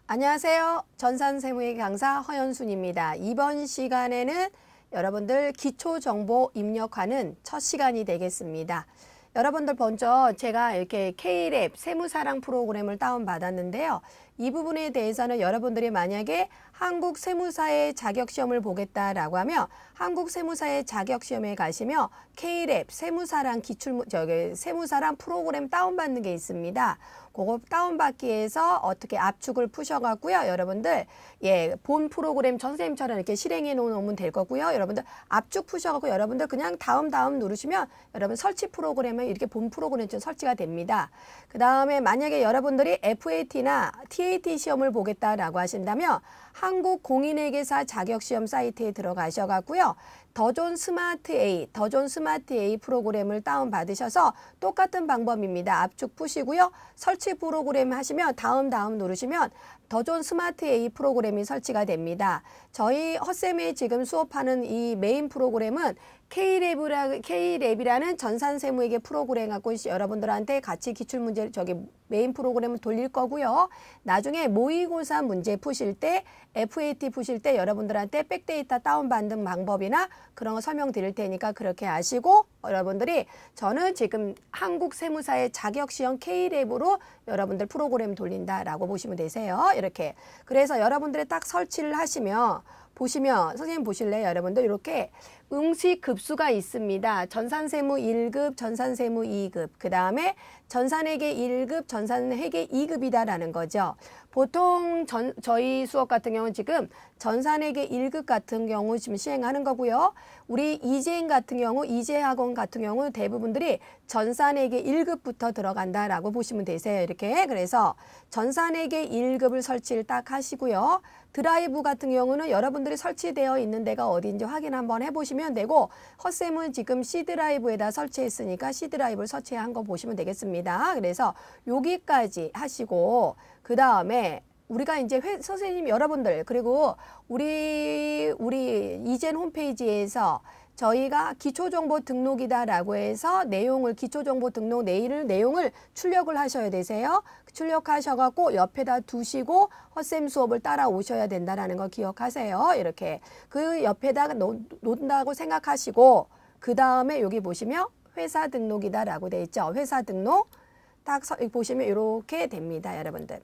안녕하세요. 전산세무의 강사 허연순입니다. 이번 시간에는 여러분들 기초정보 입력하는 첫 시간이 되겠습니다. 여러분들 먼저 제가 이렇게 K랩 세무사랑 프로그램을 다운받았는데요. 이 부분에 대해서는 여러분들이 만약에 한국 세무사의 자격시험을 보겠다라고 하면 한국 세무사의 자격시험에 가시면 K랩 세무사랑 세무사랑 프로그램 다운받는 게 있습니다. 그거 다운받기 위해서 어떻게 압축을 푸셔갖고요. 여러분들 본 프로그램 선생님처럼 이렇게 실행해 놓으면 될 거고요. 여러분들 압축 푸셔갖고 여러분들 그냥 다음 누르시면 여러분 설치 프로그램은 이렇게 본 프로그램처럼 설치가 됩니다. 그 다음에 만약에 여러분들이 FAT나 TAT 시험을 보겠다라고 하신다면 한국 공인회계사 자격시험 사이트에 들어가셔갖고요. 더존 스마트 A 프로그램을 다운받으셔서 똑같은 방법입니다. 압축 푸시고요. 설치 프로그램 하시면 다음 누르시면 더존 스마트 A 프로그램이 설치가 됩니다. 저희 헛쌤이 지금 수업하는 이 메인 프로그램은 K랩이라는 전산세무회계 프로그램 갖고 여러분들한테 같이 기출문제 메인 프로그램을 돌릴 거고요. 나중에 모의고사 문제 푸실 때 FAT 푸실 때 여러분들한테 백데이터 다운받는 방법이나 그런 거 설명드릴 테니까 그렇게 아시고 여러분들이 저는 지금 한국 세무사의 자격시험 K랩으로 여러분들 프로그램 돌린다라고 보시면 되세요. 이렇게. 그래서 여러분들이 딱 설치를 하시면 보시면 선생님 보실래요? 여러분들 이렇게 응시 급수가 있습니다. 전산세무 1급, 전산세무 2급, 그 다음에 전산회계 1급, 전산회계 2급이다라는 거죠. 보통 저희 수업 같은 경우는 지금 전산회계 1급 같은 경우 지금 시행하는 거고요. 우리 이재인 같은 경우, 이재학원 같은 경우 대부분들이 전산회계 1급부터 들어간다라고 보시면 되세요. 이렇게. 그래서 전산회계 1급을 설치를 딱 하시고요. 드라이브 같은 경우는 여러분들이 설치되어 있는 데가 어디인지 확인 한번 해보시면 되고 헛쌤은 지금 C드라이브에다 설치했으니까 C드라이브를 설치한 거 보시면 되겠습니다. 그래서 여기까지 하시고 그 다음에 우리가 이제 선생님 여러분들 그리고 우리 이젠 홈페이지에서 저희가 기초정보 등록이다라고 해서 기초정보 등록 내용을 출력을 하셔야 되세요. 출력하셔갖고 옆에다 두시고 헛쌤 수업을 따라오셔야 된다는 거 기억하세요. 이렇게 그 옆에다가 놓는다고 생각하시고 그 다음에 여기 보시면 회사 등록이다라고 돼 있죠. 회사 등록 딱 보시면 이렇게 됩니다. 여러분들.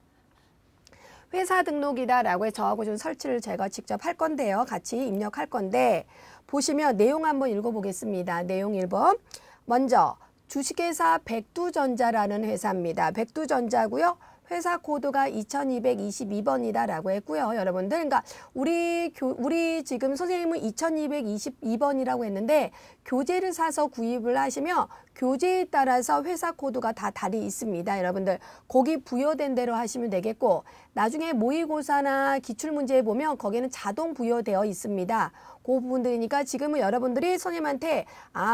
회사 등록이다라고 해서 저하고 좀 설치를 제가 직접 할 건데요. 같이 입력할 건데 보시면 내용 한번 읽어보겠습니다. 내용 1번. 먼저 주식회사 백두전자라는 회사입니다. 백두전자고요. 회사 코드가 2222번이다라고 했고요. 여러분들, 그러니까 우리 지금 선생님은 2222번이라고 했는데 교재를 사서 구입을 하시면 교재에 따라서 회사 코드가 다 달리 있습니다. 여러분들 거기 부여된 대로 하시면 되겠고 나중에 모의고사나 기출문제에 보면 거기는 자동 부여되어 있습니다. 그 부분들이니까 지금은 여러분들이 선생님한테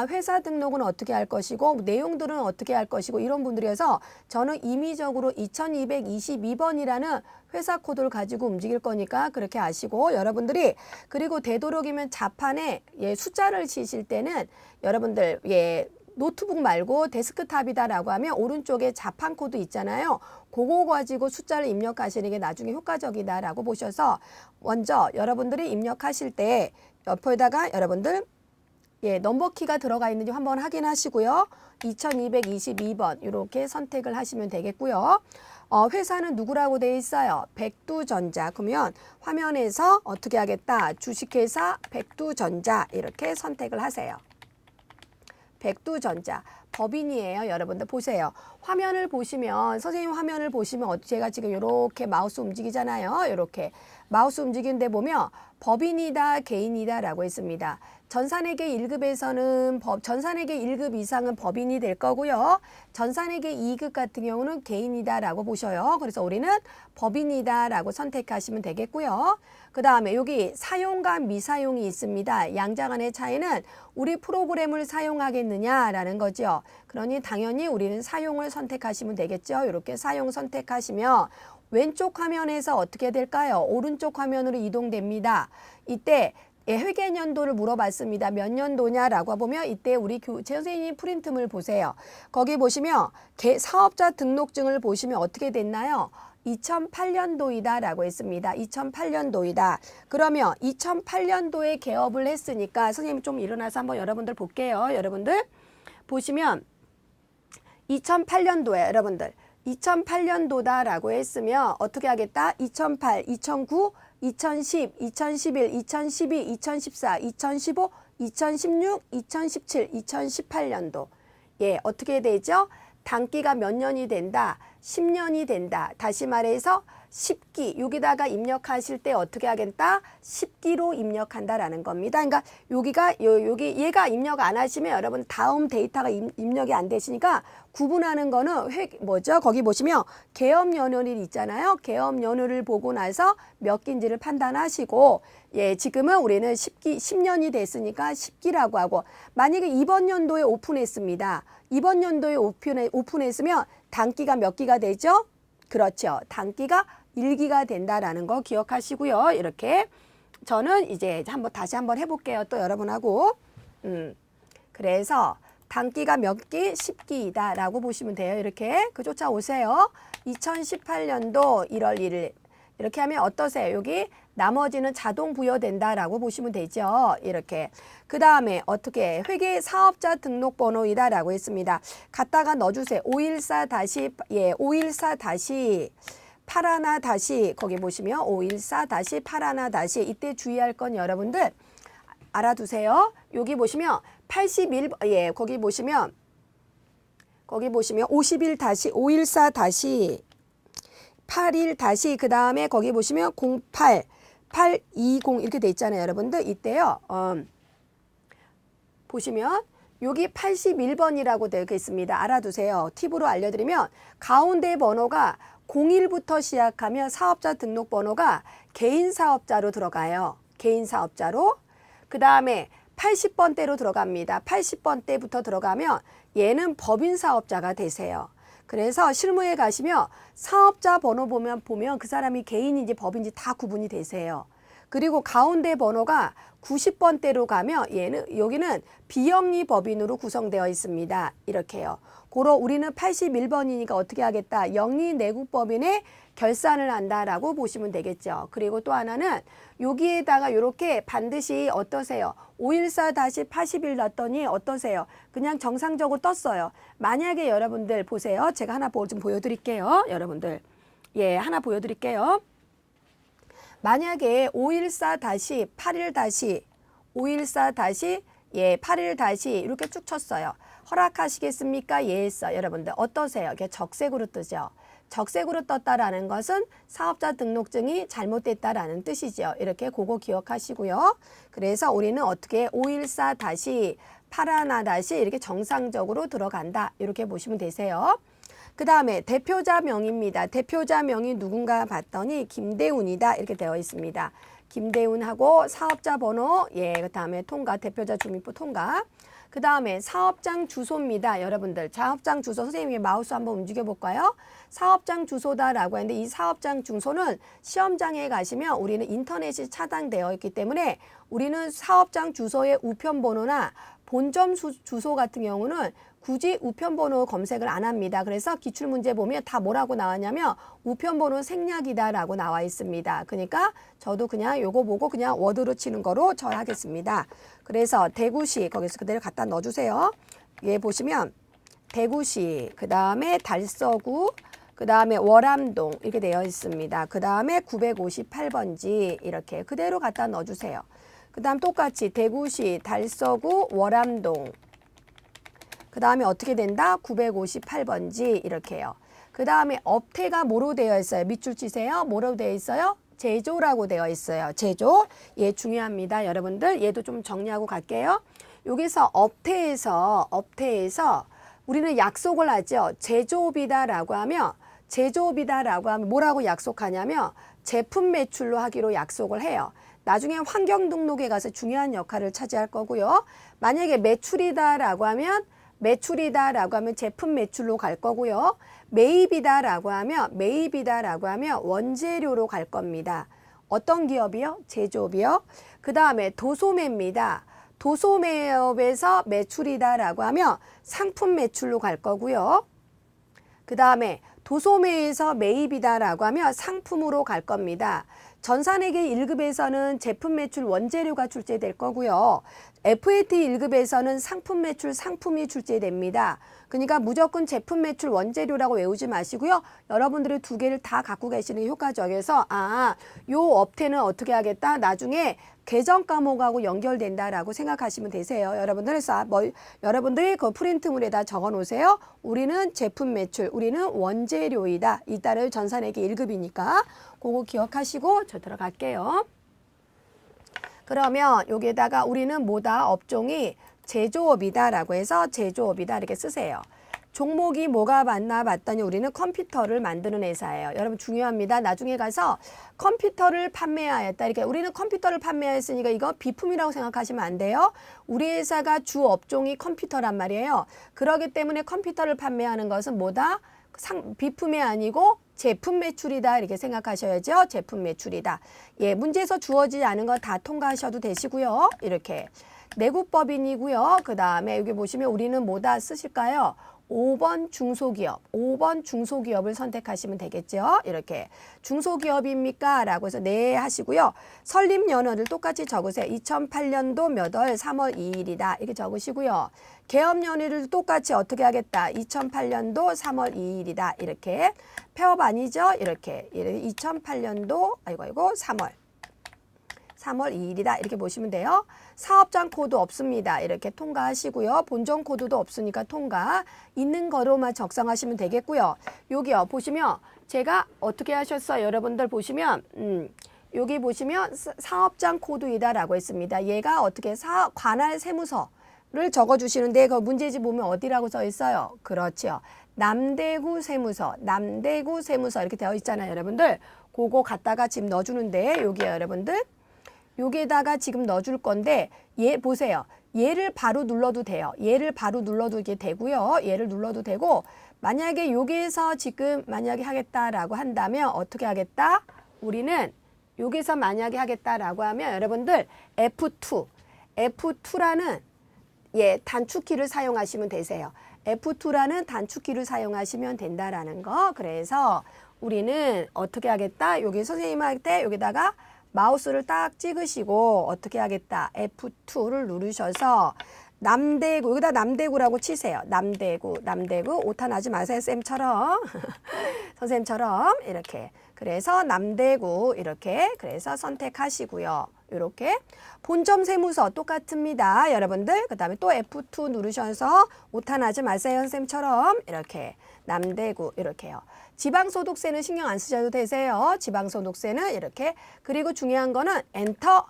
회사 등록은 어떻게 할 것이고 내용들은 어떻게 할 것이고 이런 분들이어서 저는 임의적으로 2222번이라는 회사 코드를 가지고 움직일 거니까 그렇게 아시고 여러분들이 그리고 되도록이면 자판에 숫자를 치실 때는 여러분들 노트북 말고 데스크탑이다라고 하면 오른쪽에 자판 코드 있잖아요. 그거 가지고 숫자를 입력하시는 게 나중에 효과적이다라고 보셔서 먼저 여러분들이 입력하실 때 옆에다가 여러분들 넘버키가 들어가 있는지 한번 확인하시고요. 2222번 이렇게 선택을 하시면 되겠고요. 회사는 누구라고 되어 있어요? 백두전자. 그러면 화면에서 어떻게 하겠다? 주식회사 백두전자 이렇게 선택을 하세요. 백두전자 법인이에요. 여러분들 보세요. 화면을 보시면 선생님 화면을 보시면 제가 지금 이렇게 마우스 움직이잖아요. 이렇게 마우스 움직이는데 보면 법인이다 개인이다 라고 했습니다. 전산회계 1급에서는 전산회계 1급 이상은 법인이 될 거고요. 전산회계 2급 같은 경우는 개인이다 라고 보셔요. 그래서 우리는 법인이다 라고 선택하시면 되겠고요. 그 다음에 여기 사용과 미사용이 있습니다. 양자 간의 차이는 우리 프로그램을 사용하겠느냐 라는 거죠. 그러니 당연히 우리는 사용을 선택하시면 되겠죠. 이렇게 사용 선택하시면 왼쪽 화면에서 어떻게 될까요? 오른쪽 화면으로 이동됩니다. 이때 회계연도를 물어봤습니다. 몇 년도냐라고 보면 이때 우리 선생님 프린트물 보세요. 거기 보시면 사업자 등록증을 보시면 어떻게 됐나요? 2008년도이다 라고 했습니다. 2008년도이다. 그러면 2008년도에 개업을 했으니까 선생님이 좀 일어나서 한번 여러분들 볼게요. 여러분들 보시면 2008년도에 여러분들 2008년도다 라고 했으면 어떻게 하겠다? 2008, 2009, 2010, 2011, 2012, 2014, 2015, 2016, 2017, 2018년도. 예, 어떻게 되죠? 단기가 몇 년이 된다? 10년이 된다. 다시 말해서 10기 여기다가 입력하실 때 어떻게 하겠다? 10기로 입력한다라는 겁니다. 그러니까 여기가 여기 얘가 입력 안 하시면 여러분 다음 데이터가 입력이 안 되시니까 구분하는 거는 뭐죠? 거기 보시면 개업 연료일 있잖아요. 개업 연료를 보고 나서 몇 기인지를 판단하시고 예, 지금은 우리는 10년이 됐으니까 10기라고 하고 만약에 이번 연도에 오픈했습니다. 이번 연도에 오픈했으면 단기가 몇 기가 되죠? 그렇죠. 단기가 1기가 된다라는 거 기억하시고요. 이렇게 저는 이제 다시 한번 해볼게요. 또 여러분하고. 그래서 단기가 몇 기? 10기이다 라고 보시면 돼요. 이렇게 그 쫓아오세요. 2018년도 1월 1일 이렇게 하면 어떠세요? 여기 나머지는 자동 부여된다라고 보시면 되죠. 이렇게. 그 다음에 어떻게 회계 사업자 등록번호이다 라고 했습니다. 갖다가 넣어주세요. 514 다시 예 514 다시 81 다시 거기 보시면 514 다시 81 다시 이때 주의할 건 여러분들 알아두세요. 여기 보시면 81 예 거기 보시면 51 다시 514 다시 81 다시 그 다음에 거기 보시면 08 820 이렇게 돼 있잖아요. 여러분들 이때요. 보시면 여기 81번이라고 되어 있습니다. 알아두세요. 팁으로 알려드리면 가운데 번호가 01부터 시작하면 사업자 등록번호가 개인 사업자로 들어가요. 개인 사업자로. 그 다음에 80번대로 들어갑니다. 80번대부터 들어가면 얘는 법인 사업자가 되세요. 그래서 실무에 가시면 사업자 번호 보면 그 사람이 개인인지 법인지 다 구분이 되세요. 그리고 가운데 번호가 90번대로 가면 여기는 비영리 법인으로 구성되어 있습니다. 이렇게요. 고로 우리는 81번이니까 어떻게 하겠다? 영리 내국법인에 결산을 한다라고 보시면 되겠죠. 그리고 또 하나는 여기에다가 이렇게 반드시 어떠세요? 514-80일 넣었더니 어떠세요? 그냥 정상적으로 떴어요. 만약에 여러분들 보세요. 제가 하나 좀 보여드릴게요. 여러분들. 예, 하나 보여드릴게요. 만약에 514-81- 514- 예, 81- 이렇게 쭉 쳤어요. 허락하시겠습니까? 예 했어. 여러분들 어떠세요? 이게 적색으로 뜨죠. 적색으로 떴다라는 것은 사업자 등록증이 잘못됐다라는 뜻이죠. 이렇게 그거 기억하시고요. 그래서 우리는 어떻게 514-81- 이렇게 정상적으로 들어간다. 이렇게 보시면 되세요. 그 다음에 대표자 명입니다. 대표자 명이 누군가 봤더니 김대훈이다. 이렇게 되어 있습니다. 김대훈하고 사업자 번호, 예, 그 다음에 통과, 대표자 주민표 통과. 그 다음에 사업장 주소입니다. 여러분들 사업장 주소 선생님이 마우스 한번 움직여 볼까요? 사업장 주소다라고 하는데 이 사업장 주소는 시험장에 가시면 우리는 인터넷이 차단되어 있기 때문에 우리는 사업장 주소의 우편번호나 본점 주소 같은 경우는 굳이 우편번호 검색을 안 합니다. 그래서 기출문제 보면 다 뭐라고 나왔냐면 우편번호 생략이다라고 나와 있습니다. 그러니까 저도 그냥 요거 보고 그냥 워드로 치는 거로 절하겠습니다. 그래서 대구시 거기서 그대로 갖다 넣어주세요. 얘 보시면 대구시, 그 다음에 달서구, 그 다음에 월암동 이렇게 되어 있습니다. 그 다음에 958번지 이렇게 그대로 갖다 넣어주세요. 그 다음 똑같이 대구시, 달서구, 월암동 그 다음에 어떻게 된다? 958번지 이렇게요. 그 다음에 업태가 뭐로 되어 있어요? 밑줄 치세요. 뭐로 되어 있어요? 제조라고 되어 있어요. 제조. 예, 중요합니다. 여러분들 얘도 좀 정리하고 갈게요. 여기서 업태에서 우리는 약속을 하죠. 제조업이다라고 하면 뭐라고 약속하냐면 제품 매출로 하기로 약속을 해요. 나중에 환경 등록에 가서 중요한 역할을 차지할 거고요. 만약에 매출이다라고 하면 제품 매출로 갈 거고요. 매입이다라고 하면 원재료로 갈 겁니다. 어떤 기업이요? 제조업이요. 그 다음에 도소매입니다. 도소매업에서 매출이다라고 하면 상품 매출로 갈 거고요. 그 다음에 도소매에서 매입이다라고 하면 상품으로 갈 겁니다. 전산회계 1급에서는 제품 매출 원재료가 출제될 거고요. FAT 1급에서는 상품 매출 상품이 출제됩니다. 그러니까 무조건 제품 매출 원재료라고 외우지 마시고요. 여러분들이 두 개를 다 갖고 계시는 게 효과적이어서 요 업태는 어떻게 하겠다? 나중에 계정 과목하고 연결된다라고 생각하시면 되세요. 여러분들이 그 프린트물에다 적어 놓으세요. 우리는 제품 매출, 우리는 원재료이다. 이따를 전산회계 1급이니까 그거 기억하시고 저 들어갈게요. 그러면 여기에다가 우리는 뭐다? 업종이 제조업이다라고 해서 제조업이다 이렇게 쓰세요. 종목이 뭐가 맞나 봤더니 우리는 컴퓨터를 만드는 회사예요. 여러분 중요합니다. 나중에 가서 컴퓨터를 판매하였다. 이렇게 우리는 컴퓨터를 판매하였으니까 이거 비품이라고 생각하시면 안 돼요. 우리 회사가 주 업종이 컴퓨터란 말이에요. 그렇기 때문에 컴퓨터를 판매하는 것은 뭐다? 비품이 아니고 제품 매출이다 이렇게 생각하셔야죠. 제품 매출이다. 예, 문제에서 주어지지 않은 거 다 통과하셔도 되시고요. 이렇게 내국법인이고요. 그 다음에 여기 보시면 우리는 뭐다 쓰실까요? 5번 중소기업, 5번 중소기업을 선택하시면 되겠죠. 이렇게 중소기업입니까? 라고 해서 네 하시고요. 설립연월을 똑같이 적으세요. 2008년도 몇 월? 3월 2일이다. 이렇게 적으시고요. 개업연일을 똑같이 어떻게 하겠다? 2008년도 3월 2일이다. 이렇게 폐업 아니죠? 이렇게 2008년도 3월 2일이다. 이렇게 보시면 돼요. 사업장 코드 없습니다. 이렇게 통과하시고요. 본점 코드도 없으니까 통과. 있는 거로만 적성하시면 되겠고요. 여기요. 보시면 제가 어떻게 하셨어요? 여러분들 보시면 여기 보시면 사업장 코드이다라고 했습니다. 얘가 어떻게 관할 세무서를 적어주시는데 그 문제집 보면 어디라고 써 있어요? 그렇죠. 남대구 세무서 이렇게 되어 있잖아요. 여러분들 그거 갖다가 지금 넣어주는데 여기요. 여러분들 여기에다가 지금 넣어줄 건데 얘 보세요. 얘를 바로 눌러도 돼요. 얘를 바로 눌러도 이게 되고요. 얘를 눌러도 되고 만약에 여기에서 지금 만약에 하겠다라고 한다면 어떻게 하겠다? 우리는 여기서 만약에 하겠다라고 하면 여러분들 F2라는 단축키를 사용하시면 되세요. F2라는 단축키를 사용하시면 된다라는 거. 그래서 우리는 어떻게 하겠다? 여기 선생님한테 여기다가 마우스를 딱 찍으시고 어떻게 하겠다? F2를 누르셔서 남대구, 여기다 남대구라고 치세요. 남대구, 오타나지 마세요. 쌤처럼. 선생님처럼 이렇게. 그래서 남대구 이렇게 그래서 선택하시고요. 이렇게 본점 세무서 똑같습니다. 여러분들. 그 다음에 또 F2 누르셔서 오타나지 마세요. 선생님처럼 이렇게 남대구 이렇게요. 지방소득세는 신경 안 쓰셔도 되세요. 지방소득세는 이렇게. 그리고 중요한 거는 엔터.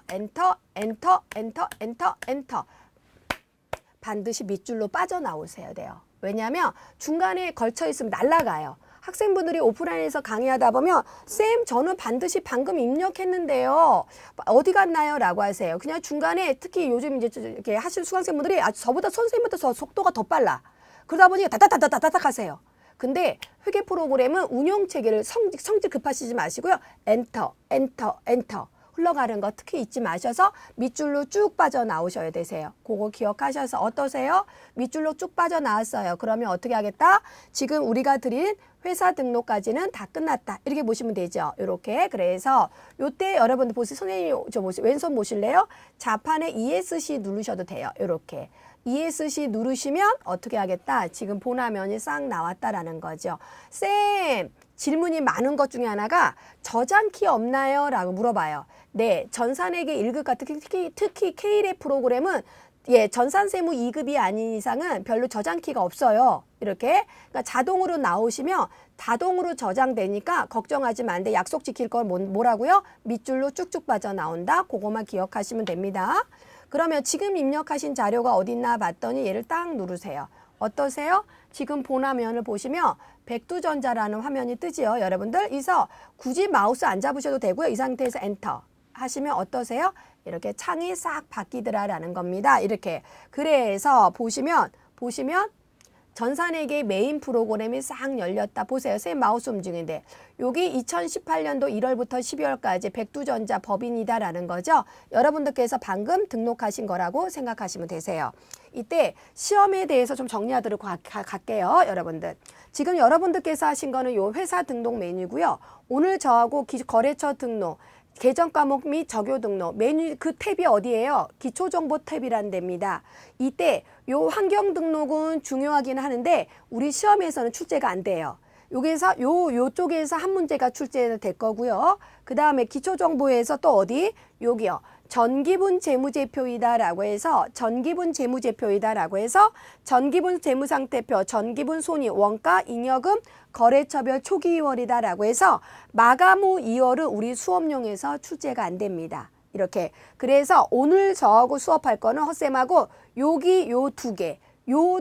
반드시 밑줄로 빠져나오셔야 돼요. 왜냐하면 중간에 걸쳐 있으면 날아가요. 학생분들이 오프라인에서 강의하다 보면 쌤 저는 반드시 방금 입력했는데요. 어디 갔나요? 라고 하세요. 그냥 중간에 특히 요즘 이제 이렇게 하실 수강생분들이 저보다 선생님보다 속도가 더 빨라. 그러다 보니 다다다다다닥 하세요. 근데 회계 프로그램은 운영 체계를 성질 급하시지 마시고요. 엔터 흘러가는 거 특히 잊지 마셔서 밑줄로 쭉 빠져나오셔야 되세요. 그거 기억하셔서 어떠세요? 밑줄로 쭉 빠져나왔어요. 그러면 어떻게 하겠다? 지금 우리가 드린 회사 등록까지는 다 끝났다. 이렇게 보시면 되죠. 이렇게. 그래서 요때 여러분들 보세요. 선생님 왼손 보실래요? 좌판에 ESC 누르셔도 돼요. 이렇게. ESC 누르시면 어떻게 하겠다? 지금 보나면이 싹 나왔다라는 거죠. 쌤, 질문이 많은 것 중에 하나가 저장키 없나요? 라고 물어봐요. 네, 전산회계 1급 같은 특히 K랩 프로그램은 전산세무 2급이 아닌 이상은 별로 저장키가 없어요. 이렇게. 그러니까 자동으로 나오시면 자동으로 저장되니까 걱정하지 마는데 약속 지킬 건 뭐라고요? 밑줄로 쭉쭉 빠져나온다. 그거만 기억하시면 됩니다. 그러면 지금 입력하신 자료가 어딨나 봤더니 얘를 딱 누르세요. 어떠세요? 지금 보나면을 보시면 백두전자라는 화면이 뜨지요. 여러분들 이서 굳이 마우스 안 잡으셔도 되고요. 이 상태에서 엔터 하시면 어떠세요? 이렇게 창이 싹 바뀌더라라는 겁니다. 이렇게. 그래서 보시면 전산회계 메인 프로그램이 싹 열렸다. 보세요. 선생님 마우스 움직이는데 여기 2018년도 1월부터 12월까지 백두전자 법인이다라는 거죠. 여러분들께서 방금 등록하신 거라고 생각하시면 되세요. 이때 시험에 대해서 좀 정리하도록 갈게요. 여러분들. 지금 여러분들께서 하신 거는 요 회사 등록 메뉴고요. 오늘 저하고 거래처 등록, 계정 과목 및 적요 등록 메뉴 그 탭이 어디예요? 기초정보 탭이란 데입니다. 이때 요 환경 등록은 중요하긴 하는데 우리 시험에서는 출제가 안 돼요. 여기서 요쪽에서 한 문제가 출제될 거고요. 그 다음에 기초정보에서 또 어디? 여기요. 전기분 재무제표이다라고 해서 전기분 재무상태표, 전기분 손익, 원가, 잉여금, 거래처별 초기 2월이다라고 해서 마감 후 2월은 우리 수업용에서 출제가 안 됩니다. 이렇게. 그래서 오늘 저하고 수업할 거는 헛쌤하고 여기 요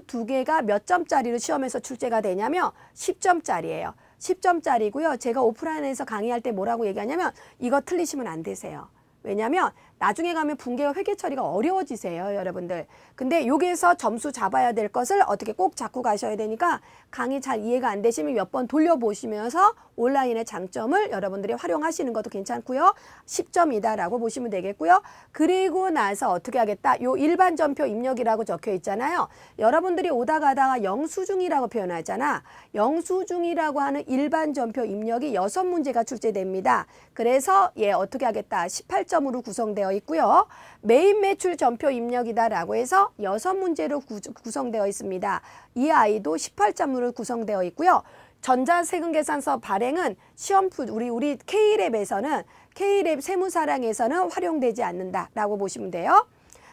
두 개가 몇 점짜리로 시험에서 출제가 되냐면 10점짜리예요. 10점짜리고요. 제가 오프라인에서 강의할 때 뭐라고 얘기하냐면 이거 틀리시면 안 되세요. 왜냐면 나중에 가면 분계와 회계 처리가 어려워지세요, 여러분들. 근데 여기에서 점수 잡아야 될 것을 어떻게 꼭 잡고 가셔야 되니까 강의 잘 이해가 안 되시면 몇 번 돌려보시면서 온라인의 장점을 여러분들이 활용하시는 것도 괜찮고요. 10점이다라고 보시면 되겠고요. 그리고 나서 어떻게 하겠다? 요 일반 전표 입력이라고 적혀 있잖아요. 여러분들이 오다 가다가 영수증이라고 표현하잖아. 영수증이라고 하는 일반 전표 입력이 6문제가 출제됩니다. 그래서 어떻게 하겠다? 18점으로 구성되어 있고요. 메인 매출 전표 입력이다라고 해서 6문제로 구성되어 있습니다. 이 아이도 18점으로 구성되어 있고요. 전자세금계산서 발행은 시험 우리 K랩에서는 K랩 세무사랑에서는 활용되지 않는다라고 보시면 돼요.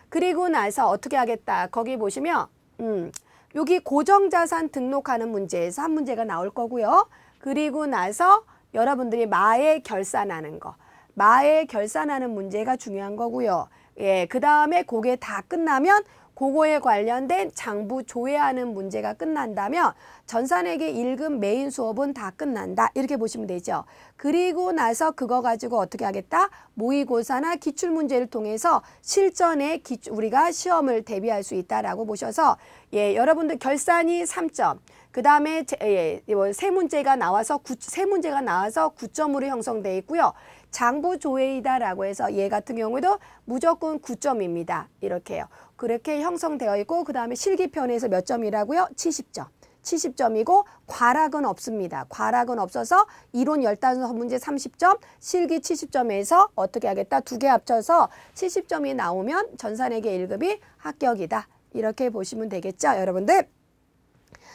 그리고 나서 어떻게 하겠다. 거기 보시면 여기 고정자산 등록하는 문제에서 한 문제가 나올 거고요. 그리고 나서 여러분들이 마에 결산하는 거. 마에 결산하는 문제가 중요한 거고요. 그 다음에 그게 다 끝나면 그거에 관련된 장부 조회하는 문제가 끝난다면 전산회계 1급 메인 수업은 다 끝난다. 이렇게 보시면 되죠. 그리고 나서 그거 가지고 어떻게 하겠다? 모의고사나 기출문제를 통해서 실전에 우리가 시험을 대비할 수 있다라고 보셔서 여러분들 결산이 3점. 그 다음에 세 문제가 나와서 9점으로 형성되어 있고요. 장부 조회이다라고 해서 얘 같은 경우에도 무조건 9점입니다. 이렇게요. 그렇게 형성되어 있고 그 다음에 실기편에서 몇 점이라고요? 70점. 70점이고 과락은 없습니다. 과락은 없어서 이론 15문제 30점, 실기 70점에서 어떻게 하겠다? 두 개 합쳐서 70점이 나오면 전산회계 1급이 합격이다. 이렇게 보시면 되겠죠, 여러분들?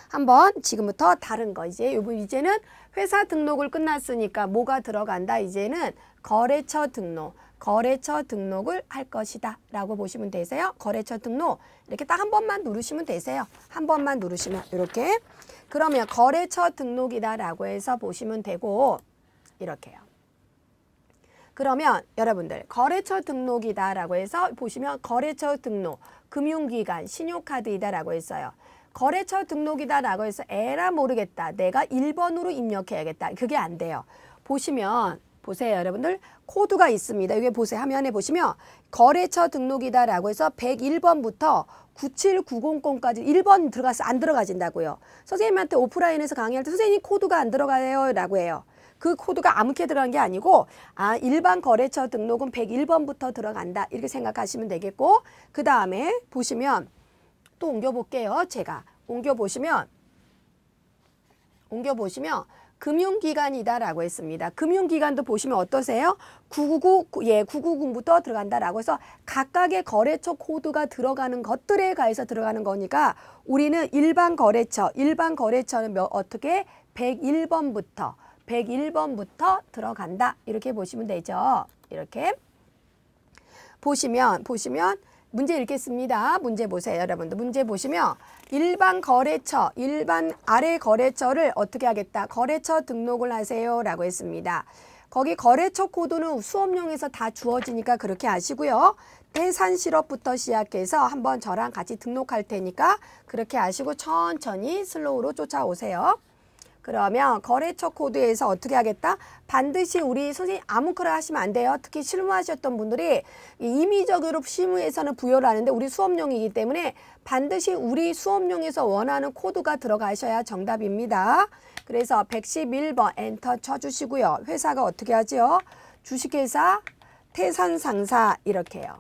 한번 지금부터 다른 거 이제는 회사 등록을 끝났으니까 뭐가 들어간다? 이제는 거래처 등록을 할 것이다 라고 보시면 되세요. 거래처 등록 이렇게 딱 한 번만 누르시면 되세요. 한 번만 누르시면 이렇게. 그러면 거래처 등록이다 라고 해서 보시면 되고 이렇게요. 그러면 여러분들 거래처 등록이다 라고 해서 보시면 거래처 등록 금융기관 신용카드이다 라고 했어요. 거래처 등록이다 라고 해서 에라 모르겠다. 내가 1번으로 입력해야겠다. 그게 안 돼요. 보시면 보세요, 여러분들. 코드가 있습니다. 여기 보세요. 화면에 보시면 거래처 등록이다 라고 해서 101번부터 97900까지 1번 안 들어가진다고요. 선생님한테 오프라인에서 강의할 때 선생님 코드가 안 들어가요 라고 해요. 그 코드가 아무렇게 들어간 게 아니고 일반 거래처 등록은 101번부터 들어간다. 이렇게 생각하시면 되겠고 그 다음에 보시면 또 옮겨볼게요. 제가 옮겨보시면 금융기관이다라고 했습니다. 금융기관도 보시면 어떠세요? 999부터 들어간다라고 해서 각각의 거래처 코드가 들어가는 것들에 가해서 들어가는 거니까 우리는 일반 거래처는 어떻게 101번부터 들어간다. 이렇게 보시면 되죠. 이렇게 보시면 문제 읽겠습니다. 문제 보세요, 여러분들. 문제 보시면 일반 아래 거래처를 어떻게 하겠다? 거래처 등록을 하세요 라고 했습니다. 거기 거래처 코드는 수업용에서 다 주어지니까 그렇게 아시고요. 태산 실업부터 시작해서 한번 저랑 같이 등록할 테니까 그렇게 아시고 천천히 슬로우로 쫓아오세요. 그러면 거래처 코드에서 어떻게 하겠다? 반드시 우리 선생님 아무거나 하시면 안 돼요. 특히 실무하셨던 분들이 임의적으로 실무에서는 부여를 하는데 우리 수업용이기 때문에 반드시 우리 수업용에서 원하는 코드가 들어가셔야 정답입니다. 그래서 111번 엔터 쳐주시고요. 회사가 어떻게 하죠? 주식회사, 태산상사 이렇게요.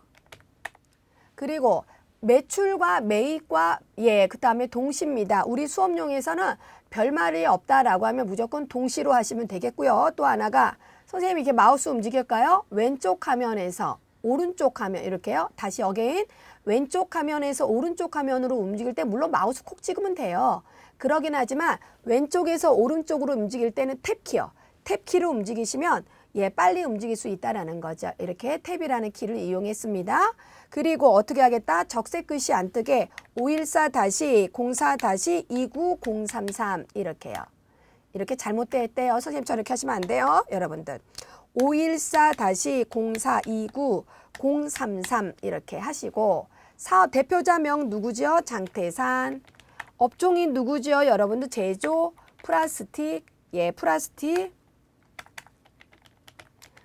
그리고 매출과 매입과 그다음에 동시입니다. 우리 수업용에서는 별말이 없다라고 하면 무조건 동시로 하시면 되겠고요. 또 하나가 선생님이 이렇게 마우스 움직일까요? 왼쪽 화면에서 오른쪽 화면 이렇게요. 다시 어게인 왼쪽 화면에서 오른쪽 화면으로 움직일 때 물론 마우스 콕 찍으면 돼요. 그러긴 하지만 왼쪽에서 오른쪽으로 움직일 때는 탭키요. 탭키로 움직이시면 빨리 움직일 수 있다라는 거죠. 이렇게 탭이라는 키를 이용했습니다. 그리고 어떻게 하겠다? 적색 글씨 안 뜨게 514-04-29033 이렇게요. 이렇게 잘못됐대요. 선생님처럼 이렇게 하시면 안 돼요. 여러분들. 514-04-29033 이렇게 하시고 사업 대표자명 누구죠? 장태산. 업종이 누구죠? 여러분들 제조, 플라스틱,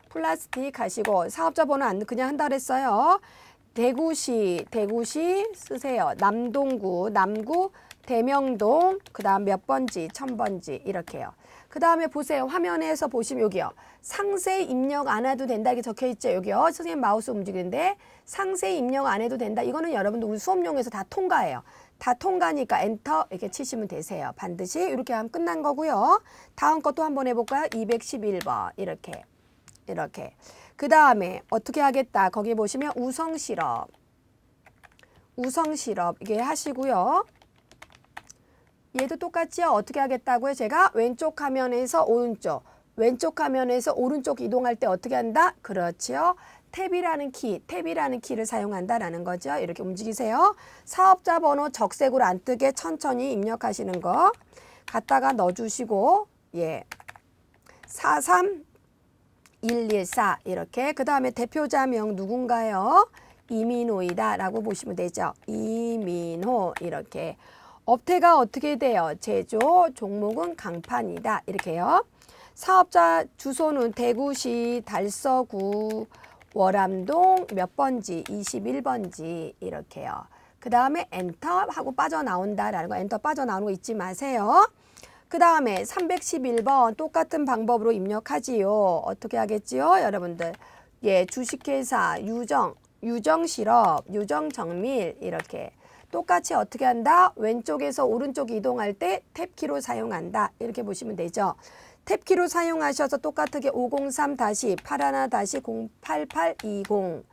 플라스틱 하시고 사업자 번호 안 그냥 한다 그랬어요. 대구시 쓰세요. 남동구, 남구, 대명동, 그 다음 몇 번지, 1000번지 이렇게요. 그 다음에 보세요. 화면에서 보시면 여기요. 상세 입력 안 해도 된다 이렇게 적혀 있죠. 여기요. 선생님 마우스 움직이는데 상세 입력 안 해도 된다. 이거는 여러분들 우리 수업용에서 다 통과해요. 다 통과니까 엔터 이렇게 치시면 되세요. 반드시 이렇게 하면 끝난 거고요. 다음 것도 한번 해볼까요? 211번 이렇게. 그 다음에 어떻게 하겠다. 거기 보시면 우성시럽 이게 하시고요. 얘도 똑같죠. 어떻게 하겠다고요? 제가 왼쪽 화면에서 오른쪽 이동할 때 어떻게 한다? 그렇죠. 탭이라는 키를 사용한다라는 거죠. 이렇게 움직이세요. 사업자 번호 적색으로 안 뜨게 천천히 입력하시는 거 갖다가 넣어주시고 43114 이렇게. 그 다음에 대표자명 누군가요? 이민호이다 라고 보시면 되죠. 이민호 이렇게. 업태가 어떻게 돼요? 제조, 종목은 강판이다 이렇게요. 사업자 주소는 대구시 달서구 월암동 몇 번지 21번지 이렇게요. 그 다음에 엔터 하고 빠져나온다라는 거 엔터 빠져나오는 거 잊지 마세요. 그 다음에 311번 똑같은 방법으로 입력하지요. 어떻게 하겠지요? 여러분들 주식회사 유정실업 유정정밀 이렇게 똑같이 어떻게 한다? 왼쪽에서 오른쪽 이동할 때 탭키로 사용한다. 이렇게 보시면 되죠. 탭키로 사용하셔서 똑같게 503-81-08820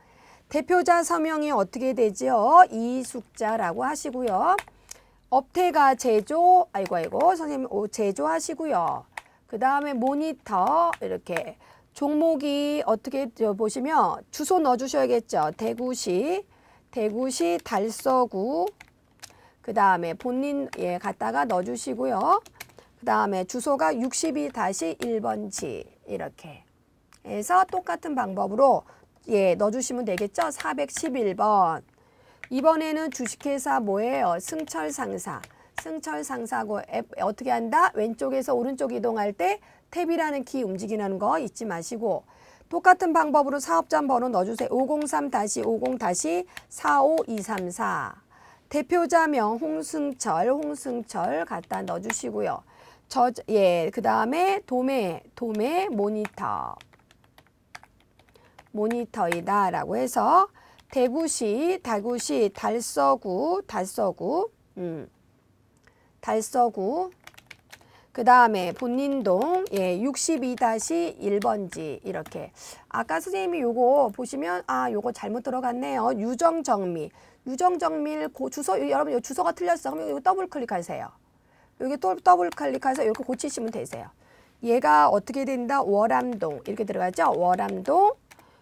대표자 서명이 어떻게 되죠? 이숙자라고 하시고요. 업태가 제조, 선생님 제조하시고요. 그 다음에 모니터 이렇게 종목이 어떻게 보시면 주소 넣어주셔야겠죠. 대구시 달서구 그 다음에 본인 갖다가 넣어주시고요. 그 다음에 주소가 62-1번지 이렇게 해서 똑같은 방법으로 넣어주시면 되겠죠. 411번 이번에는 주식회사 뭐예요? 승철상사고 어떻게 한다? 왼쪽에서 오른쪽 이동할 때 탭이라는 키 움직이는 거 잊지 마시고 똑같은 방법으로 사업자 번호 넣어주세요. 503-50-45234 대표자명 홍승철 갖다 넣어주시고요. 그 다음에 도매 모니터이다 라고 해서 대구시 달서구 그 다음에 본인동 62-1번지 이렇게. 아까 선생님이 요거 보시면 요거 잘못 들어갔네요. 유정정밀 주소 여러분 요 주소가 틀렸어. 그러면 이거 더블 클릭하세요. 여기 또 더블 클릭해서 이렇게 고치시면 되세요. 얘가 어떻게 된다? 월암동 이렇게 들어가죠. 월암동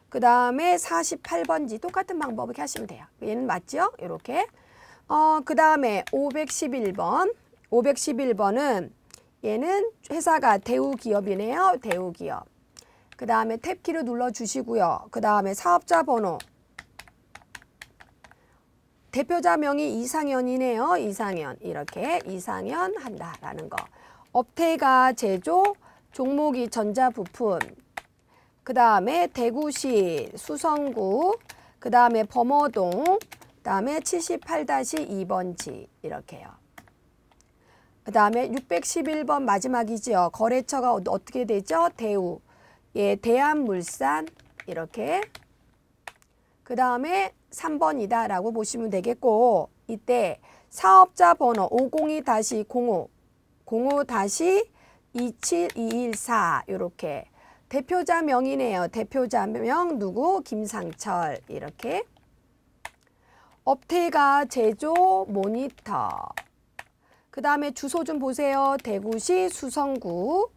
그 다음에 48번지 똑같은 방법 이렇게 하시면 돼요. 얘는 맞죠? 이렇게. 그 다음에 511번은 얘는 회사가 대우기업이네요. 대우기업. 그 다음에 탭키를 눌러주시고요. 그 다음에 사업자 번호. 대표자명이 이상현이네요. 이상현 이렇게 이상현 한다라는 거. 업태가 제조, 종목이 전자부품, 그 다음에 대구시 수성구, 그 다음에 범어동, 그 다음에 78-2번지 이렇게요. 그 다음에 611번 마지막이죠. 거래처가 어떻게 되죠? 대우, 예, 대한물산 이렇게. 그 다음에 3번이다 라고 보시면 되겠고, 이때 사업자 번호 502-05, 05-27214 이렇게. 대표자 명이네요. 대표자 명 누구? 김상철 이렇게. 업태가 제조 모니터. 그 다음에 주소 좀 보세요. 대구시 수성구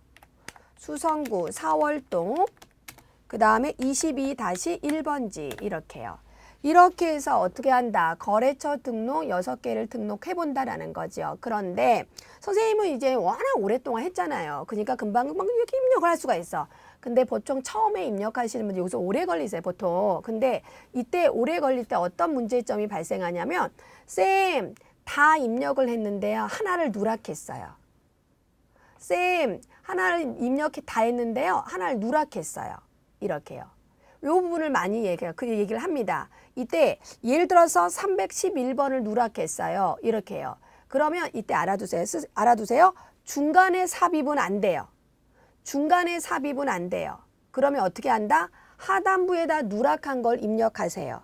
4월동, 그 다음에 22-1번지 이렇게요. 이렇게 해서 어떻게 한다? 거래처 등록 6개를 등록해 본다라는 거죠. 그런데 선생님은 이제 워낙 오랫동안 했잖아요. 그러니까 금방 이렇게 입력을 할 수가 있어. 근데 보통 처음에 입력하시는 분들 여기서 오래 걸리세요, 보통. 근데 이때 오래 걸릴 때 어떤 문제점이 발생하냐면, 쌤, 다 입력을 했는데요. 하나를 누락했어요. 쌤, 하나를 입력 다 했는데요. 하나를 누락했어요. 이렇게요. 이 부분을 많이 얘기를 합니다. 이때 예를 들어서 311번을 누락했어요. 이렇게요. 그러면 이때 알아두세요. 중간에 삽입은 안 돼요. 중간에 삽입은 안 돼요. 그러면 어떻게 한다? 하단부에다 누락한 걸 입력하세요.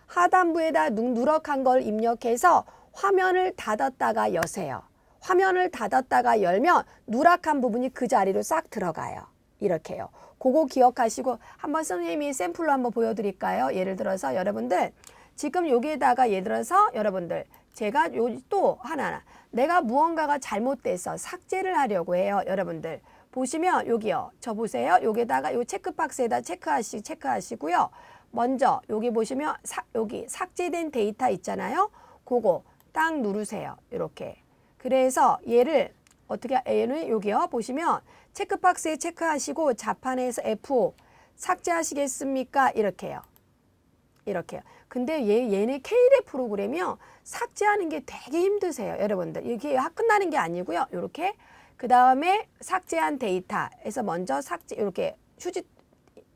하단부에다 누락한 걸 입력해서 화면을 닫았다가 여세요. 화면을 닫았다가 열면 누락한 부분이 그 자리로 싹 들어가요. 이렇게요. 그거 기억하시고 한번 선생님이 샘플로 한번 보여드릴까요? 예를 들어서 여러분들 지금 여기에다가 예를 들어서 여러분들 제가 또 하나 내가 무언가가 잘못돼서 삭제를 하려고 해요. 여러분들 보시면 여기요. 저 보세요. 여기다가 요 체크박스에다 체크하시고요. 먼저 여기 보시면 여기 삭제된 데이터 있잖아요. 그거 딱 누르세요. 이렇게. 그래서 얘를 얘는 여기요. 보시면 체크박스에 체크하시고 자판에서 F5 삭제하시겠습니까? 이렇게요. 이렇게요. 근데 얘네 K랩 프로그램이요. 삭제하는 게 되게 힘드세요. 여러분들. 이게 끝나는 게 아니고요. 이렇게. 그 다음에 삭제한 데이터에서 먼저 이렇게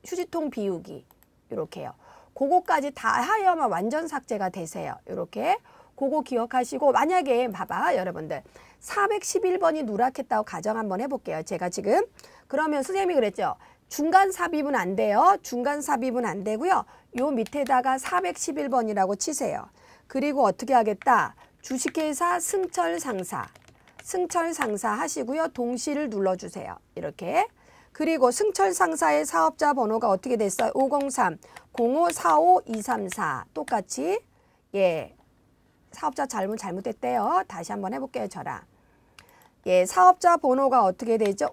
휴지통 비우기. 이렇게요. 그거까지 다 하여야만 완전 삭제가 되세요. 이렇게. 그거 기억하시고 만약에 봐봐 여러분들 411번이 누락했다고 가정 한번 해볼게요. 제가 지금 그러면 선생님이 그랬죠. 중간 삽입은 안 돼요. 중간 삽입은 안 되고요. 요 밑에다가 411번이라고 치세요. 그리고 어떻게 하겠다. 주식회사 승철상사 하시고요. 동시를 눌러주세요. 이렇게. 그리고 승철상사의 사업자 번호가 어떻게 됐어요? 503-0545-234 똑같이 예. 사업자 잘못됐대요. 다시 한번 해볼게요. 저랑. 예, 사업자 번호가 어떻게 되죠?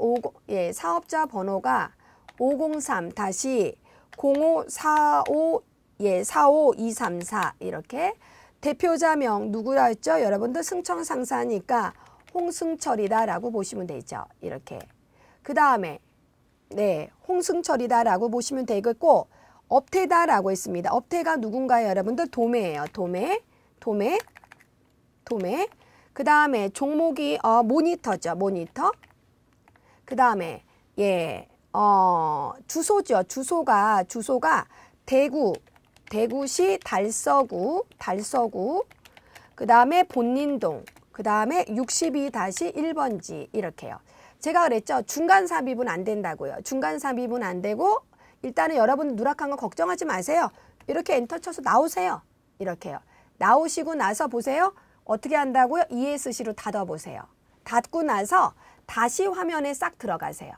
사업자 번호가 503-0545 45234 이렇게. 대표자명 누구라 했죠? 여러분들 승철상사니까 홍승철이다라고 보시면 되죠. 이렇게. 그 다음에 네, 홍승철이다라고 보시면 되겠고 업태다라고 했습니다. 업태가 누군가요? 여러분들 도매예요. 도매. 그 다음에 종목이 모니터죠. 모니터. 그 다음에 주소죠. 주소가 대구시 달서구. 그 다음에 본린동. 그 다음에 62-1번지 이렇게요. 제가 그랬죠. 중간 삽입은 안 된다고요. 중간 삽입은 안 되고 일단은 여러분 누락한 거 걱정하지 마세요. 이렇게 엔터 쳐서 나오세요. 이렇게요. 나오시고 나서 보세요. 어떻게 한다고요? ESC로 닫아보세요. 닫고 나서 다시 화면에 싹 들어가세요.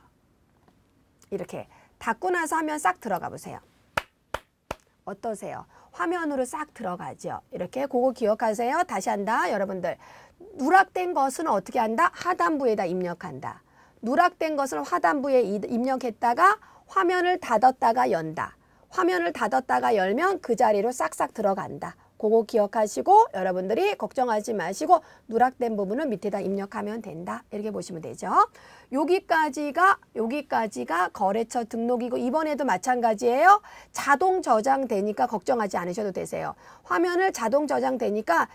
이렇게 닫고 나서 화면 싹 들어가 보세요. 어떠세요? 화면으로 싹 들어가죠. 이렇게 그거 기억하세요. 다시 한다. 여러분들 누락된 것은 어떻게 한다? 하단부에다 입력한다. 누락된 것을 하단부에 입력했다가 화면을 닫았다가 연다. 화면을 닫았다가 열면 그 자리로 싹싹 들어간다. 그거 기억하시고 여러분들이 걱정하지 마시고 누락된 부분은 밑에다 입력하면 된다. 이렇게 보시면 되죠. 여기까지가 거래처 등록이고 이번에도 마찬가지예요. 자동 저장되니까 걱정하지 않으셔도 되세요. 화면을 자동 저장되니까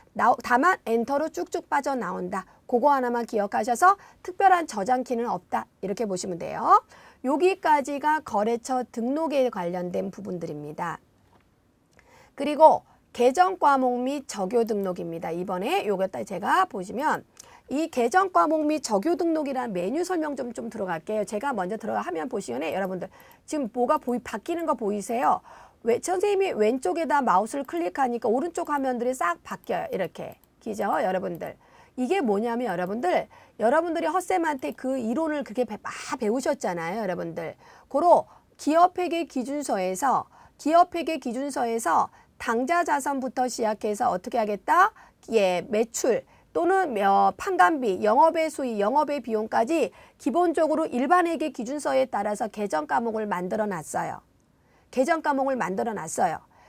다만 엔터로 쭉쭉 빠져나온다. 그거 하나만 기억하셔서 특별한 저장키는 없다. 이렇게 보시면 돼요. 여기까지가 거래처 등록에 관련된 부분들입니다. 그리고 계정 과목 및 적요 등록입니다. 이번에 요것다 제가 보시면 이 계정 과목 및 적요 등록이라는 메뉴 설명 좀 들어갈게요. 제가 먼저 들어가 화면 보시면 여러분들 지금 뭐가 바뀌는 거 보이세요? 선생님이 왼쪽에다 마우스를 클릭하니까 오른쪽 화면들이 싹 바뀌어요. 이렇게. 그죠? 여러분들. 이게 뭐냐면 여러분들이 헛쌤한테 그 이론을 그게 막 배우셨잖아요. 여러분들. 고로 기업회계 기준서에서 당좌 자산부터 시작해서 어떻게 하겠다? 예, 매출 또는 판관비, 영업의 수익, 영업의 비용까지 기본적으로 일반회계 기준서에 따라서 계정 과목을 만들어 놨어요.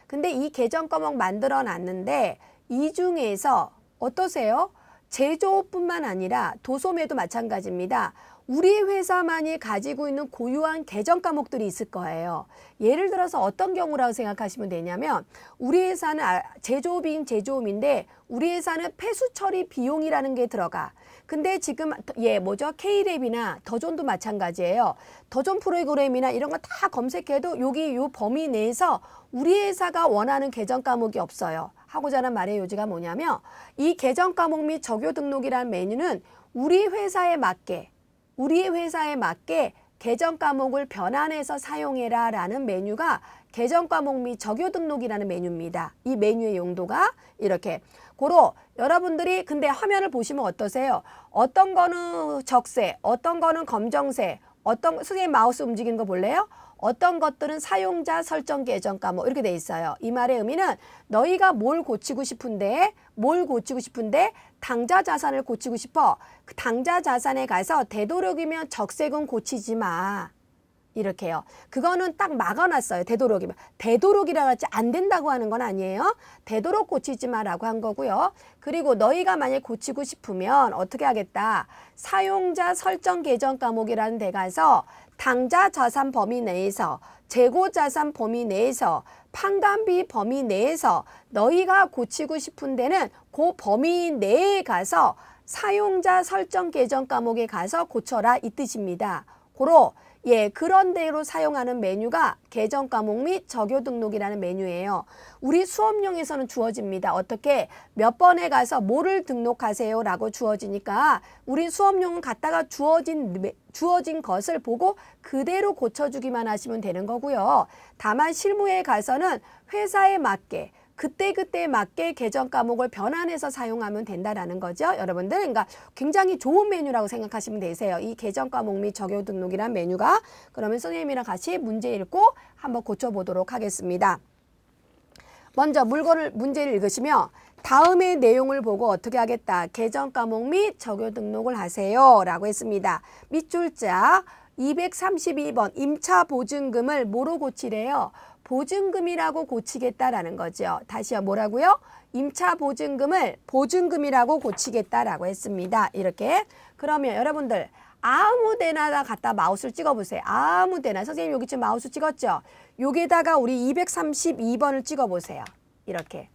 근데 이 계정 과목 만들어 놨는데 이 중에서 어떠세요? 제조업뿐만 아니라 도소매도 마찬가지입니다. 우리 회사만이 가지고 있는 고유한 계정 과목들이 있을 거예요. 예를 들어서 어떤 경우라고 생각하시면 되냐면 우리 회사는 제조업인 제조업인데 우리 회사는 폐수 처리 비용이라는 게 들어가. 근데 지금 K랩이나 더존도 마찬가지예요. 더존 프로그램이나 이런 거 다 검색해도 여기 요 범위 내에서 우리 회사가 원하는 계정 과목이 없어요. 하고자 하는 말의 요지가 뭐냐면 이 계정 과목 및 적요 등록이라는 메뉴는 우리 회사에 맞게 계정 과목을 변환해서 사용해라 라는 메뉴가 계정 과목 및 적요 등록이라는 메뉴입니다. 이 메뉴의 용도가 이렇게. 고로 여러분들이 근데 화면을 보시면 어떠세요? 어떤 거는 적세, 어떤 거는 검정세, 선생님 마우스 움직이는 거 볼래요? 어떤 것들은 사용자 설정 계정 과목 이렇게 돼 있어요. 이 말의 의미는 너희가 뭘 고치고 싶은데 당좌 자산을 고치고 싶어. 그 당좌 자산에 가서 되도록이면 적색은 고치지 마. 이렇게요. 그거는 딱 막아놨어요. 되도록이면. 되도록이라고 하지 안 된다고 하는 건 아니에요. 되도록 고치지 마라고 한 거고요. 그리고 너희가 만약 고치고 싶으면 어떻게 하겠다. 사용자 설정 계정 과목이라는 데 가서 당좌 자산 범위 내에서 재고 자산 범위 내에서 판관비 범위 내에서 너희가 고치고 싶은 데는 그 범위 내에 가서 사용자 설정 계정 과목에 가서 고쳐라 이 뜻입니다. 고로 그런 대로 사용하는 메뉴가 계정 과목 및 적요 등록이라는 메뉴예요. 우리 수업용에서는 주어집니다. 어떻게 몇 번에 가서 뭐를 등록하세요 라고 주어지니까 우리 수업용은 갖다가 주어진 것을 보고 그대로 고쳐주기만 하시면 되는 거고요. 다만 실무에 가서는 회사에 맞게 그때그때 맞게 계정 과목을 변환해서 사용하면 된다라는 거죠. 여러분들 그러니까 굉장히 좋은 메뉴라고 생각하시면 되세요. 이 계정 과목 및 적요 등록이란 메뉴가. 그러면 선생님이랑 같이 문제 읽고 한번 고쳐보도록 하겠습니다. 먼저 문제를 읽으시며 다음의 내용을 보고 어떻게 하겠다. 계정 과목 및 적요 등록을 하세요 라고 했습니다. 밑줄자 232번 임차 보증금을 뭐로 고치래요? 보증금이라고 고치겠다라는 거죠. 다시요. 뭐라고요? 임차 보증금을 보증금이라고 고치겠다라고 했습니다. 이렇게. 그러면 여러분들 아무 데나 갖다 마우스를 찍어보세요. 아무 데나. 선생님 여기 지금 마우스 찍었죠? 여기다가 우리 232번을 찍어보세요. 이렇게.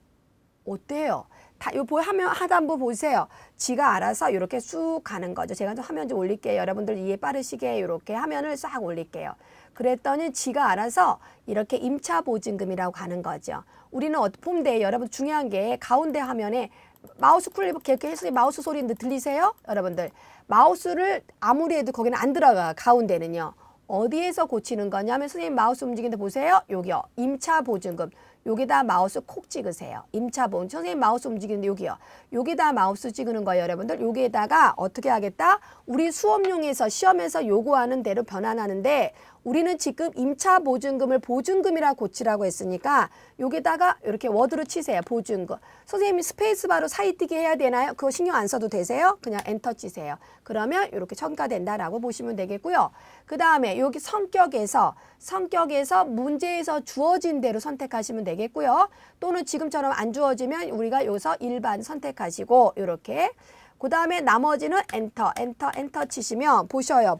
어때요? 화면 하단부 보세요. 지가 알아서 이렇게 쑥 가는 거죠. 제가 좀 화면 좀 올릴게요. 여러분들 이해 빠르시게 이렇게 화면을 싹 올릴게요. 그랬더니 지가 알아서 이렇게 임차 보증금이라고 가는 거죠. 우리는 보면 돼요. 여러분 중요한 게 가운데 화면에 마우스 이렇게 해서 마우스 소리 들리세요? 여러분들 마우스를 아무리 해도 거기는 안 들어가. 가운데는요. 어디에서 고치는 거냐면 선생님 마우스 움직이는데 보세요. 여기요. 임차 보증금. 여기다 마우스 콕 찍으세요. 임차 보증금. 선생님 마우스 움직이는데 여기요. 여기다 마우스 찍는 거예요. 여러분들. 여기에다가 어떻게 하겠다? 우리 수업용에서 시험에서 요구하는 대로 변환하는데 우리는 지금 임차 보증금을 보증금이라 고치라고 했으니까 여기다가 이렇게 워드로 치세요. 보증금. 선생님이 스페이스바로 사이뜨기 해야 되나요? 그거 신경 안 써도 되세요? 그냥 엔터 치세요. 그러면 이렇게 첨가된다라고 보시면 되겠고요. 그 다음에 여기 성격에서 문제에서 주어진 대로 선택하시면 되겠고요. 또는 지금처럼 안 주어지면 우리가 여기서 일반 선택하시고 이렇게. 그 다음에 나머지는 엔터 치시면 보셔요.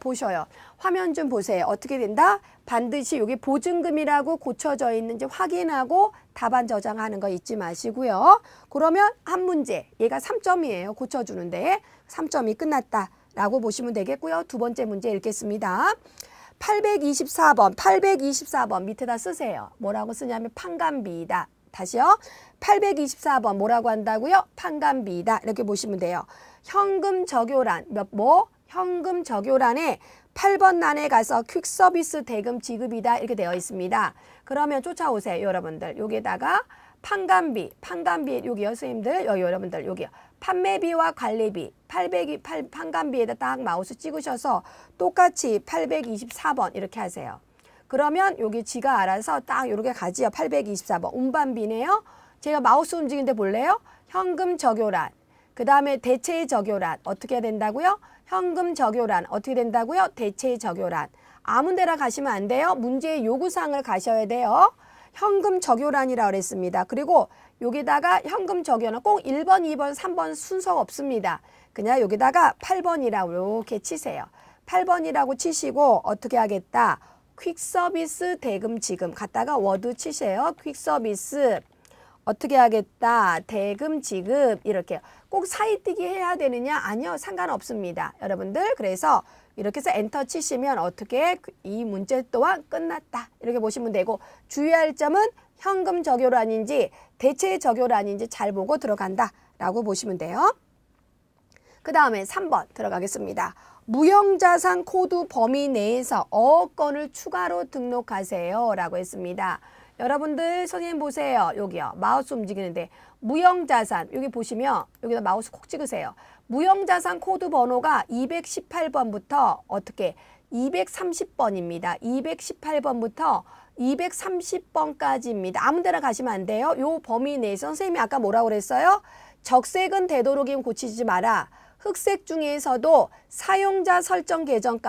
화면 좀 보세요. 어떻게 된다? 반드시 여기 보증금이라고 고쳐져 있는지 확인하고 답안 저장하는 거 잊지 마시고요. 그러면 한 문제, 얘가 3점이에요. 고쳐주는데 3점이 끝났다라고 보시면 되겠고요. 두 번째 문제 읽겠습니다. 824번 밑에다 쓰세요. 뭐라고 쓰냐면 판관비이다. 다시요. 824번 뭐라고 한다고요? 판관비이다. 이렇게 보시면 돼요. 현금 적요란 현금 적요란에 8번 란에 가서 퀵서비스 대금 지급이다 이렇게 되어 있습니다. 그러면 쫓아오세요. 여러분들 여기에다가 판관비 여기요 선생님들 여러분들 여기요. 판매비와 관리비 판관비에다 딱 마우스 찍으셔서 똑같이 824번 이렇게 하세요. 그러면 여기 지가 알아서 딱 이렇게 가지요. 824번 운반비네요. 제가 마우스 움직이는데 볼래요? 현금 적요란 그 다음에 대체 적요란 어떻게 해야 된다고요? 현금 적요란 어떻게 된다고요? 대체 적요란 아무 데나 가시면 안 돼요. 문제의 요구사항을 가셔야 돼요. 현금 적요란이라고 그랬습니다. 그리고 여기다가 현금 적요란 꼭 1번, 2번, 3번 순서가 없습니다. 그냥 여기다가 8번이라고 이렇게 치세요. 8번이라고 치시고 어떻게 하겠다? 퀵서비스 대금 지금 갖다가 워드 치세요. 퀵서비스 어떻게 하겠다? 대금 지급 이렇게 꼭 사이뜨기 해야 되느냐? 아니요. 상관없습니다. 여러분들 그래서 이렇게 해서 엔터 치시면 어떻게 이 문제 또한 끝났다. 이렇게 보시면 되고 주의할 점은 현금 적요란인지 대체 적요란인지 잘 보고 들어간다 라고 보시면 돼요. 그 다음에 3번 들어가겠습니다. 무형자산 코드 범위 내에서 어건을 추가로 등록하세요 라고 했습니다. 여러분들 선생님 보세요. 여기요. 마우스 움직이는데 무형자산 여기 보시면 여기다 마우스 콕 찍으세요. 무형자산 코드 번호가 218번부터 어떻게 230번입니다. 218번부터 230번까지입니다. 아무 데나 가시면 안 돼요. 요 범위 내에서 선생님이 아까 뭐라고 그랬어요? 적색은 되도록이면 고치지 마라. 흑색 중에서도 사용자 설정 계정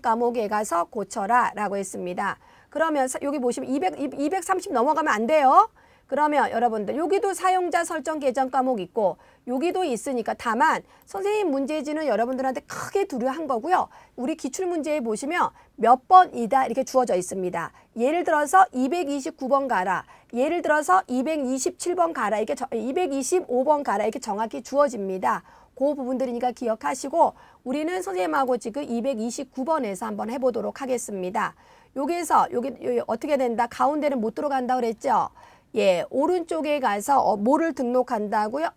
과목에 가서 고쳐라 라고 했습니다. 그러면 여기 보시면 230 넘어가면 안 돼요. 그러면 여러분들 여기도 사용자 설정 계정 과목 있고 여기도 있으니까 다만 선생님 문제지는 여러분들한테 크게 두려한 거고요. 우리 기출문제에 보시면 몇 번이다 이렇게 주어져 있습니다. 예를 들어서 229번 가라. 예를 들어서 227번 가라. 이렇게 225번 가라. 이렇게 정확히 주어집니다. 그 부분들이니까 기억하시고 우리는 선생님하고 지금 229번에서 한번 해보도록 하겠습니다. 여기에서 여기 어떻게 된다? 가운데는 못 들어간다 그랬죠? 예, 오른쪽에 가서 뭐를 등록한다고요?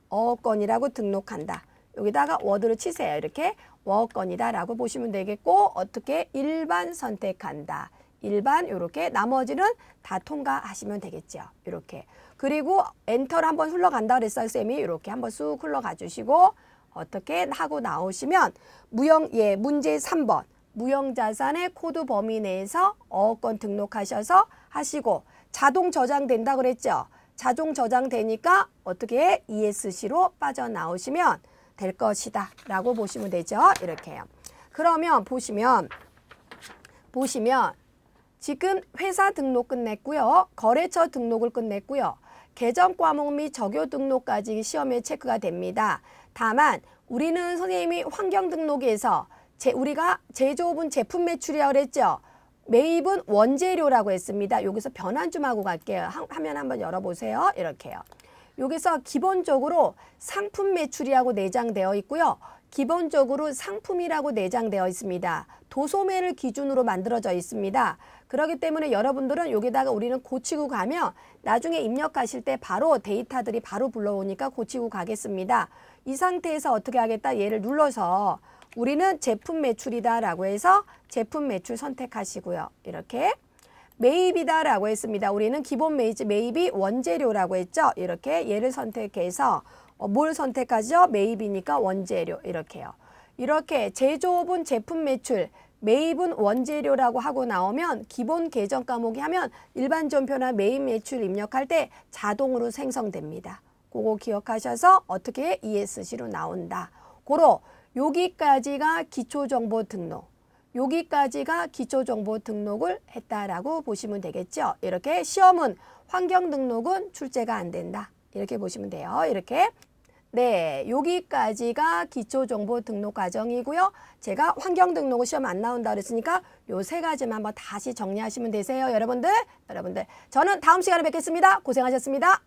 어건이라고 등록한다. 여기다가 워드를 치세요. 이렇게 어건이다 라고 보시면 되겠고 어떻게 일반 선택한다. 일반 이렇게 나머지는 다 통과하시면 되겠죠. 이렇게. 그리고 엔터를 한번 흘러간다 그랬어요. 쌤이 이렇게 한번 쑥 흘러가 주시고 어떻게 하고 나오시면 문제 3번. 무형자산의 코드 범위 내에서 어건 등록하셔서 하시고 자동 저장된다 그랬죠. 자동 저장되니까 어떻게 ESC로 빠져나오시면 될 것이다 라고 보시면 되죠. 이렇게요. 그러면 보시면 지금 회사 등록 끝냈고요. 거래처 등록을 끝냈고요. 계정 과목 및 적요 등록까지 시험에 체크가 됩니다. 다만 우리는 선생님이 환경 등록에서 우리가 제조업은 제품 매출이라고 그랬죠. 매입은 원재료라고 했습니다. 여기서 변환 좀 하고 갈게요. 화면 한번 열어보세요. 이렇게요. 여기서 기본적으로 상품 매출이라고 내장되어 있고요. 기본적으로 상품이라고 내장되어 있습니다. 도소매를 기준으로 만들어져 있습니다. 그렇기 때문에 여러분들은 여기다가 우리는 고치고 가면 나중에 입력하실 때 바로 데이터들이 바로 불러오니까 고치고 가겠습니다. 이 상태에서 어떻게 하겠다? 얘를 눌러서 우리는 제품 매출이다 라고 해서 제품 매출 선택하시고요. 이렇게 매입이다 라고 했습니다. 우리는 기본 매입이 원재료라고 했죠. 이렇게 얘를 선택해서 뭘 선택하죠? 매입이니까 원재료 이렇게요. 이렇게 제조업은 제품 매출, 매입은 원재료라고 하고 나오면 기본 계정 과목이 하면 일반 전표나 매입 매출 입력할 때 자동으로 생성됩니다. 그거 기억하셔서 어떻게 ESC로 나온다. 고로 여기까지가 기초정보 등록. 여기까지가 기초정보 등록을 했다라고 보시면 되겠죠. 이렇게 시험은 환경 등록은 출제가 안 된다. 이렇게 보시면 돼요. 이렇게. 네, 여기까지가 기초정보 등록 과정이고요. 제가 환경 등록은 시험 안 나온다 그랬으니까 요 세 가지만 한번 다시 정리하시면 되세요. 여러분들. 저는 다음 시간에 뵙겠습니다. 고생하셨습니다.